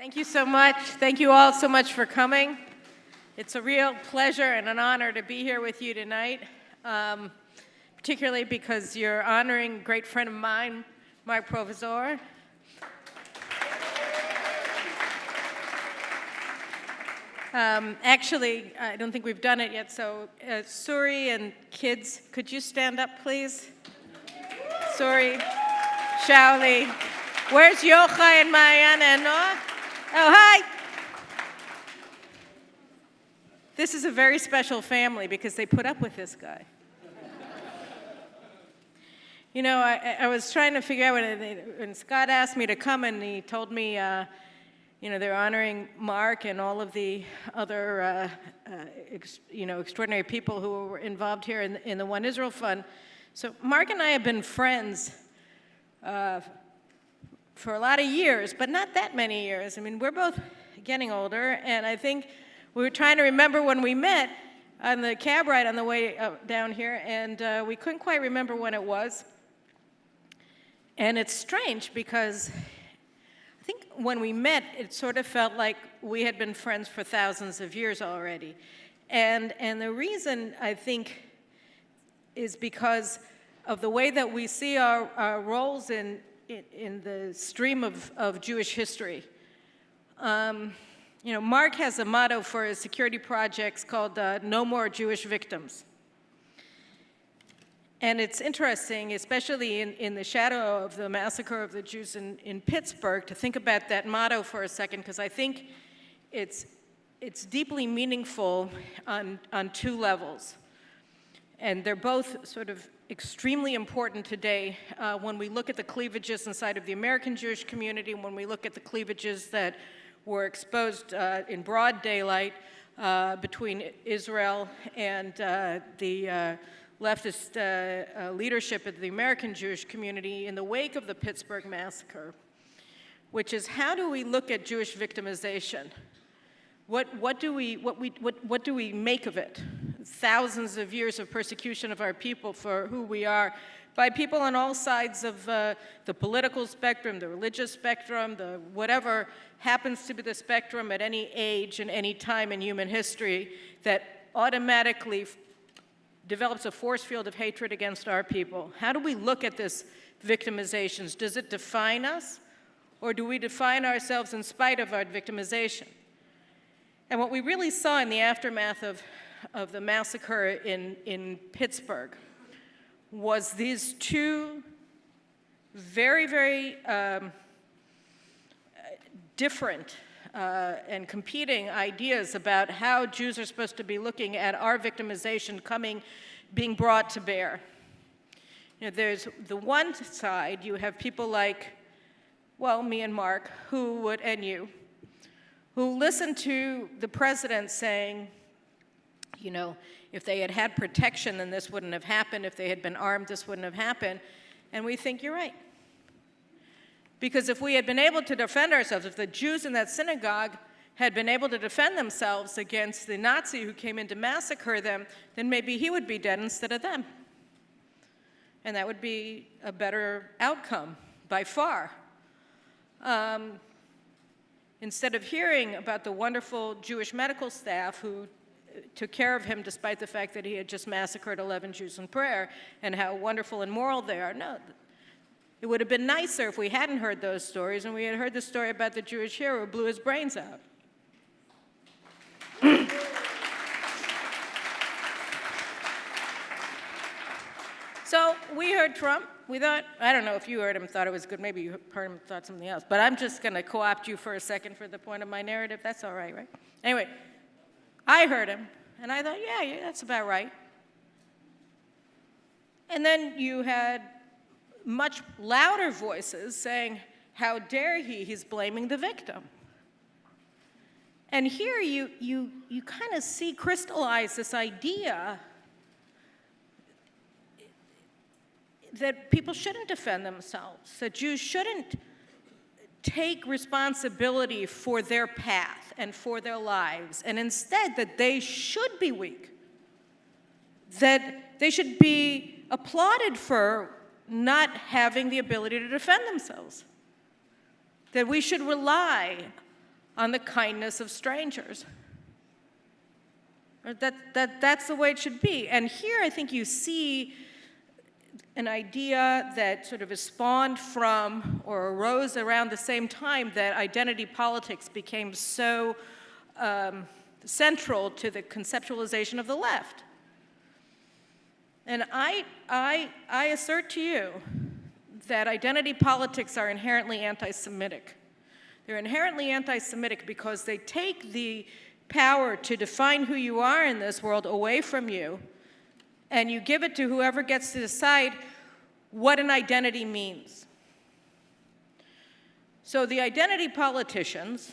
Thank you so much. Thank you all so much for coming. It's a real pleasure and an honor to be here with you tonight, particularly because you're honoring a great friend of mine, Mark Provisor. Actually, I don't think we've done it yet, so Suri and kids, could you stand up, please? Suri, Shaoli. Where's Yochai and Mariana and Noah? Oh, hi. This is a very special family because they put up with this guy. You know, I was trying to figure out when Scott asked me to come and he told me, they're honoring Mark and all of the other, extraordinary people who were involved here in the One Israel Fund. So Mark and I have been friends for a lot of years, but not that many years. I mean, we're both getting older, and I think we were trying to remember when we met on the cab ride on the way down here, and we couldn't quite remember when it was. And it's strange because I think when we met, it sort of felt like we had been friends for thousands of years already. And the reason, I think, is because of the way that we see our roles in the stream of Jewish history. Mark has a motto for his security projects called No More Jewish Victims. And it's interesting, especially in the shadow of the massacre of the Jews in Pittsburgh, to think about that motto for a second, because I think it's deeply meaningful on two levels. And they're both sort of extremely important today when we look at the cleavages inside of the American Jewish community, when we look at the cleavages that were exposed in broad daylight between Israel and the leftist leadership of the American Jewish community in the wake of the Pittsburgh massacre, which is how do we look at Jewish victimization? What do we make of it? Thousands of years of persecution of our people for who we are by people on all sides of the political spectrum, the religious spectrum, the whatever happens to be the spectrum at any age and any time in human history that automatically develops a force field of hatred against our people. How do we look at this victimizations? Does it define us, or do we define ourselves in spite of our victimization? And what we really saw in the aftermath of the massacre in Pittsburgh was these two very, very different and competing ideas about how Jews are supposed to be looking at our victimization being brought to bear. There's the one side, you have people like, me and Mark, and you, who listened to the president saying, if they had had protection, then this wouldn't have happened. If they had been armed, this wouldn't have happened. And we think you're right. Because if we had been able to defend ourselves, if the Jews in that synagogue had been able to defend themselves against the Nazi who came in to massacre them, then maybe he would be dead instead of them. And that would be a better outcome, by far. Instead of hearing about the wonderful Jewish medical staff who took care of him despite the fact that he had just massacred 11 Jews in prayer and how wonderful and moral they are. No, it would have been nicer if we hadn't heard those stories and we had heard the story about the Jewish hero who blew his brains out. So we heard Trump. We thought, I don't know if you heard him, thought it was good. Maybe you heard him, thought something else. But I'm just going to co-opt you for a second for the point of my narrative. That's all right, right? Anyway, I heard him, and I thought, yeah, that's about right. And then you had much louder voices saying, how dare he's blaming the victim. And here you kind of see crystallize this idea that people shouldn't defend themselves, that Jews shouldn't take responsibility for their path and for their lives, and instead that they should be weak, that they should be applauded for not having the ability to defend themselves, that we should rely on the kindness of strangers. That's the way it should be. And here I think you see an idea that sort of is spawned from or arose around the same time that identity politics became so central to the conceptualization of the left. And I assert to you that identity politics are inherently anti-Semitic. They're inherently anti-Semitic because they take the power to define who you are in this world away from you, and you give it to whoever gets to decide what an identity means. So the identity politicians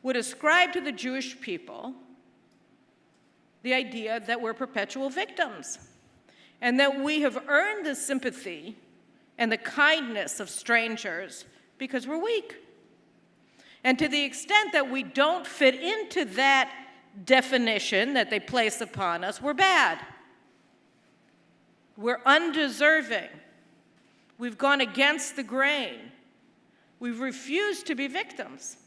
would ascribe to the Jewish people the idea that we're perpetual victims and that we have earned the sympathy and the kindness of strangers because we're weak. And to the extent that we don't fit into that definition that they place upon us, we're bad. We're undeserving. We've gone against the grain. We've refused to be victims.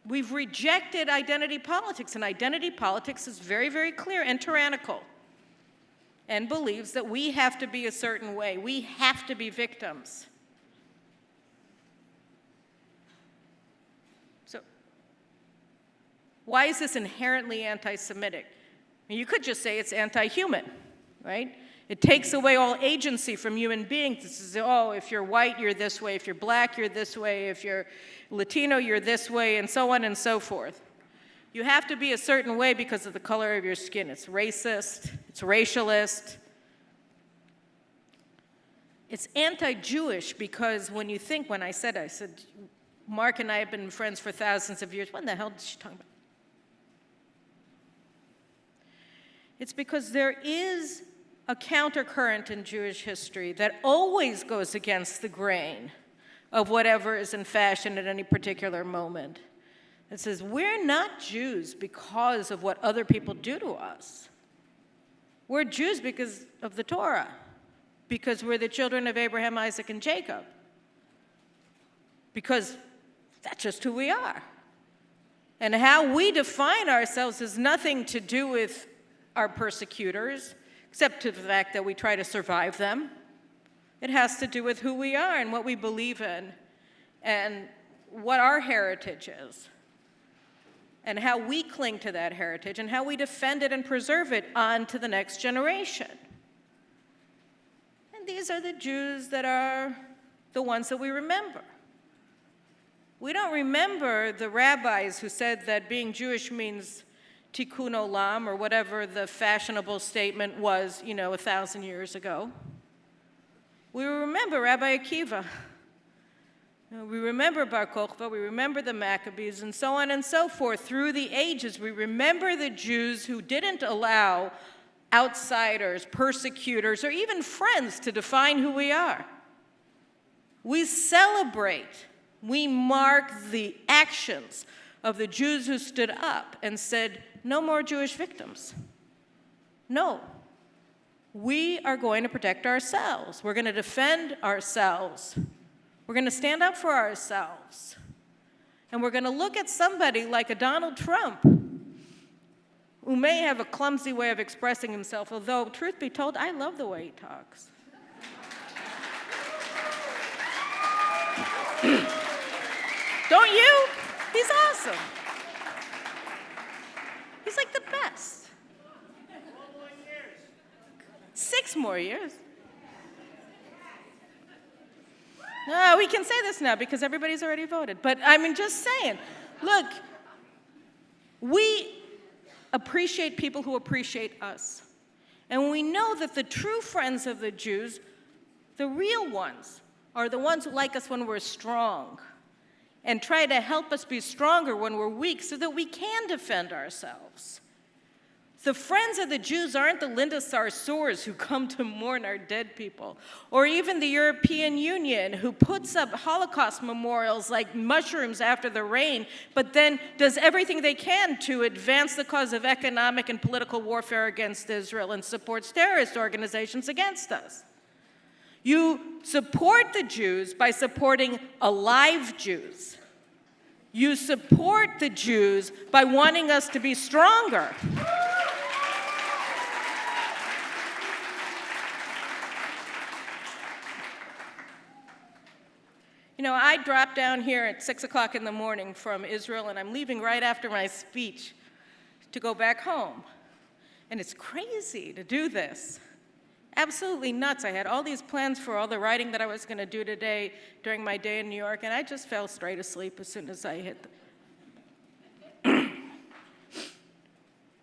We've rejected identity politics, and identity politics is very, very clear and tyrannical and believes that we have to be a certain way. We have to be victims. So, why is this inherently anti-Semitic? I mean, you could just say it's anti-human, right? It takes away all agency from human beings. This is, oh, if you're white, you're this way. If you're black, you're this way. If you're Latino, you're this way, and so on and so forth. You have to be a certain way because of the color of your skin. It's racist. It's racialist. It's anti-Jewish because when I said, Mark and I have been friends for thousands of years. What in the hell is she talking about? It's because there is a countercurrent in Jewish history that always goes against the grain of whatever is in fashion at any particular moment. It says, we're not Jews because of what other people do to us. We're Jews because of the Torah, because we're the children of Abraham, Isaac, and Jacob, because that's just who we are. And how we define ourselves has nothing to do with our persecutors, except to the fact that we try to survive them. It has to do with who we are and what we believe in and what our heritage is and how we cling to that heritage and how we defend it and preserve it on to the next generation. And these are the Jews that are the ones that we remember. We don't remember the rabbis who said that being Jewish means tikkun olam, or whatever the fashionable statement was, 1,000 years ago. We remember Rabbi Akiva. We remember Bar Kokhba, we remember the Maccabees, and so on and so forth. Through the ages, we remember the Jews who didn't allow outsiders, persecutors, or even friends to define who we are. We celebrate, we mark the actions of the Jews who stood up and said, no more Jewish victims. No. We are going to protect ourselves. We're going to defend ourselves. We're going to stand up for ourselves. And we're going to look at somebody like a Donald Trump, who may have a clumsy way of expressing himself, although, truth be told, I love the way he talks. Don't you? He's awesome. He's like the best. 6 more years. No, we can say this now because everybody's already voted. But just saying, look, we appreciate people who appreciate us. And we know that the true friends of the Jews, the real ones, are the ones who like us when we're strong and try to help us be stronger when we're weak so that we can defend ourselves. The friends of the Jews aren't the Linda Sarsours who come to mourn our dead people, or even the European Union who puts up Holocaust memorials like mushrooms after the rain, but then does everything they can to advance the cause of economic and political warfare against Israel and supports terrorist organizations against us. You support the Jews by supporting alive Jews. You support the Jews by wanting us to be stronger. You know, I dropped down here at 6 o'clock in the morning from Israel, and I'm leaving right after my speech to go back home. And it's crazy to do this. Absolutely nuts. I had all these plans for all the writing that I was going to do today during my day in New York, and I just fell straight asleep as soon as I hit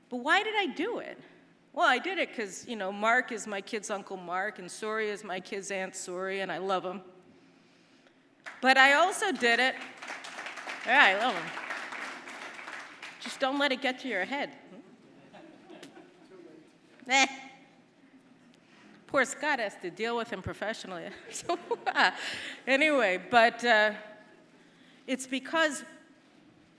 But why did I do it? Well, I did it because, you know, Mark is my kid's Uncle Mark, and Suri is my kid's Aunt Suri, and I love him. But I also did it. Yeah, I love him. Just don't let it get to your head. Poor Scott has to deal with him professionally. So, anyway, but it's because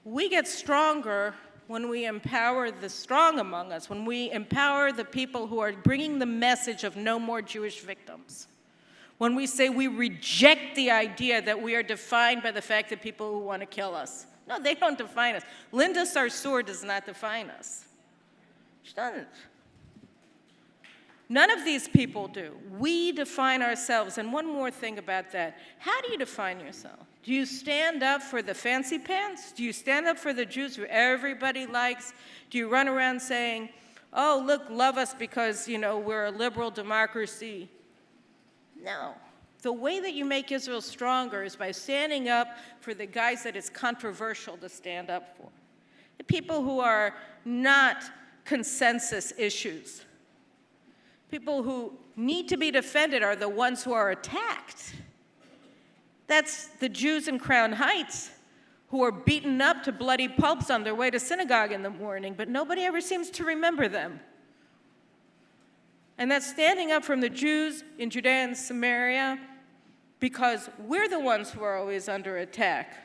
we get stronger when we empower the strong among us, when we empower the people who are bringing the message of no more Jewish victims. When we say we reject the idea that we are defined by the fact that people who want to kill us. No, they don't define us. Linda Sarsour does not define us. She doesn't. None of these people do. We define ourselves. And one more thing about that. How do you define yourself? Do you stand up for the fancy pants? Do you stand up for the Jews who everybody likes? Do you run around saying, oh, look, love us because, you know, we're a liberal democracy? No. The way that you make Israel stronger is by standing up for the guys that it's controversial to stand up for. The people who are not consensus issues. People who need to be defended are the ones who are attacked. That's the Jews in Crown Heights who are beaten up to bloody pulps on their way to synagogue in the morning, but nobody ever seems to remember them. And that's standing up from the Jews in Judea and Samaria because we're the ones who are always under attack.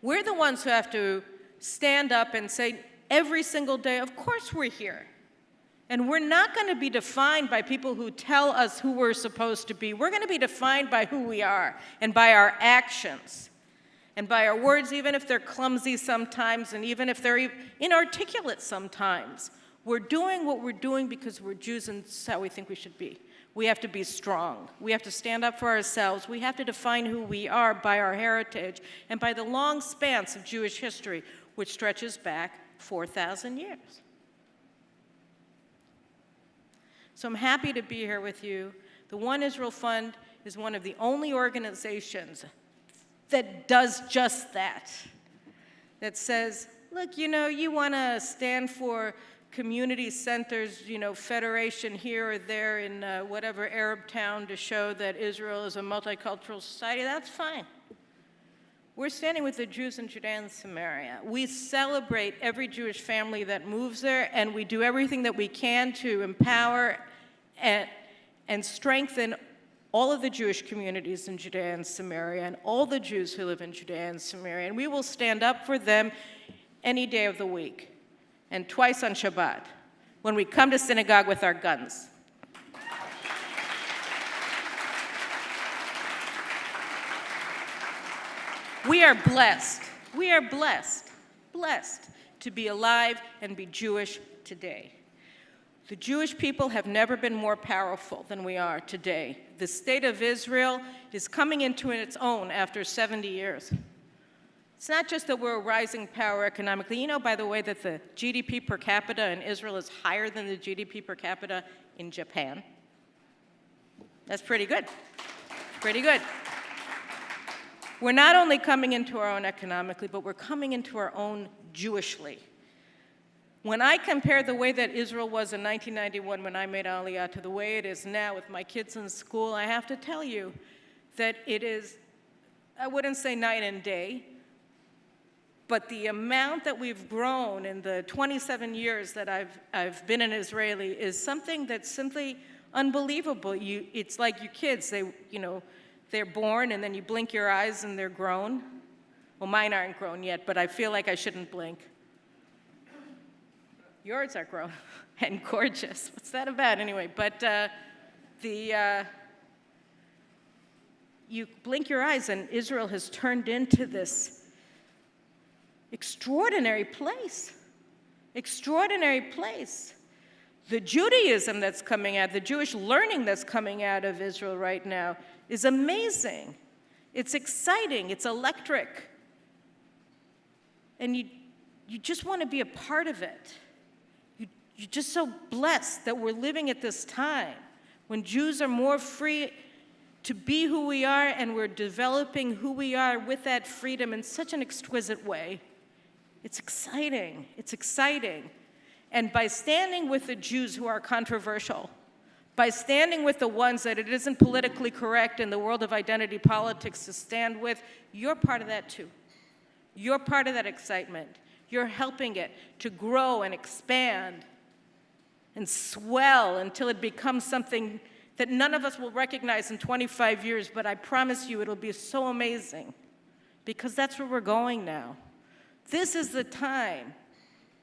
We're the ones who have to stand up and say every single day, of course we're here. And we're not going to be defined by people who tell us who we're supposed to be. We're going to be defined by who we are and by our actions and by our words, even if they're clumsy sometimes and even if they're inarticulate sometimes. We're doing what we're doing because we're Jews and this is how we think we should be. We have to be strong. We have to stand up for ourselves. We have to define who we are by our heritage and by the long spans of Jewish history, which stretches back 4,000 years. So I'm happy to be here with you. The One Israel Fund is one of the only organizations that does just that. That says, look, you know, you want to stand for community centers, you know, federation here or there in whatever Arab town to show that Israel is a multicultural society, that's fine. We're standing with the Jews in Judea and Samaria. We celebrate every Jewish family that moves there, and we do everything that we can to empower and strengthen all of the Jewish communities in Judea and Samaria and all the Jews who live in Judea and Samaria. And we will stand up for them any day of the week and twice on Shabbat when we come to synagogue with our guns. We are blessed. We are blessed to be alive and be Jewish today. The Jewish people have never been more powerful than we are today. The state of Israel is coming into its own after 70 years. It's not just that we're a rising power economically. You know, by the way, that the GDP per capita in Israel is higher than the GDP per capita in Japan. That's pretty good. Pretty good. We're not only coming into our own economically, but we're coming into our own Jewishly. When I compare the way that Israel was in 1991 when I made Aliyah to the way it is now with my kids in school, I have to tell you that it is, I wouldn't say night and day, but the amount that we've grown in the 27 years that I've been an Israeli is something that's simply unbelievable. It's like you kids, they're born and then you blink your eyes and they're grown. Well, mine aren't grown yet, but I feel like I shouldn't blink. Yours are grown and gorgeous. What's that about anyway? But You blink your eyes and Israel has turned into this extraordinary place. Extraordinary place. The Judaism that's coming out, the Jewish learning that's coming out of Israel right now is amazing. It's exciting, it's electric. And you just want to be a part of it. You're just so blessed that we're living at this time when Jews are more free to be who we are, and we're developing who we are with that freedom in such an exquisite way. It's exciting. It's exciting. And by standing with the Jews who are controversial, by standing with the ones that it isn't politically correct in the world of identity politics to stand with, you're part of that too. You're part of that excitement. You're helping it to grow and expand and swell until it becomes something that none of us will recognize in 25 years, but I promise you it'll be so amazing because that's where we're going now. This is the time.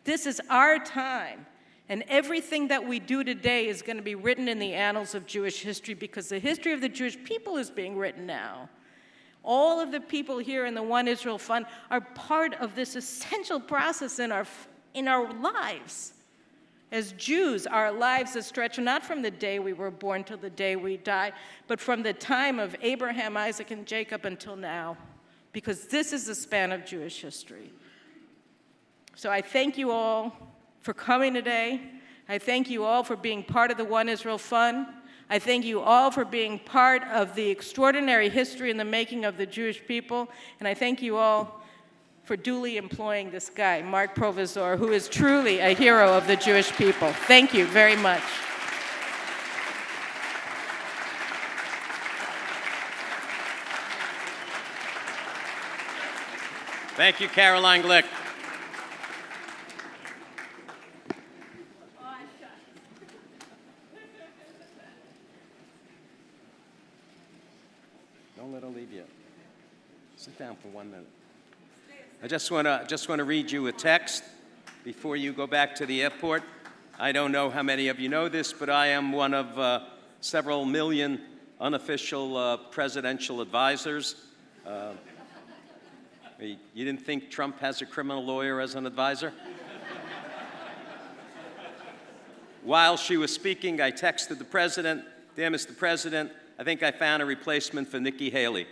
This is our time. And everything that we do today is going to be written in the annals of Jewish history because the history of the Jewish people is being written now. All of the people here in the One Israel Fund are part of this essential process in our lives. As Jews, our lives are stretched not from the day we were born till the day we die, but from the time of Abraham, Isaac, and Jacob until now, because this is the span of Jewish history. So I thank you all for coming today. I thank you all for being part of the One Israel Fund. I thank you all for being part of the extraordinary history in the making of the Jewish people. And I thank you all for duly employing this guy, Mark Provisor, who is truly a hero of the Jewish people. Thank you very much. Thank you, Caroline Glick. Don't let her leave yet. Sit down for 1 minute. I just want to read you a text before you go back to the airport. I don't know how many of you know this, but I am one of several million unofficial presidential advisors. You didn't think Trump has a criminal lawyer as an advisor? While she was speaking, I texted the president, "Dear Mr. President, I think I found a replacement for Nikki Haley."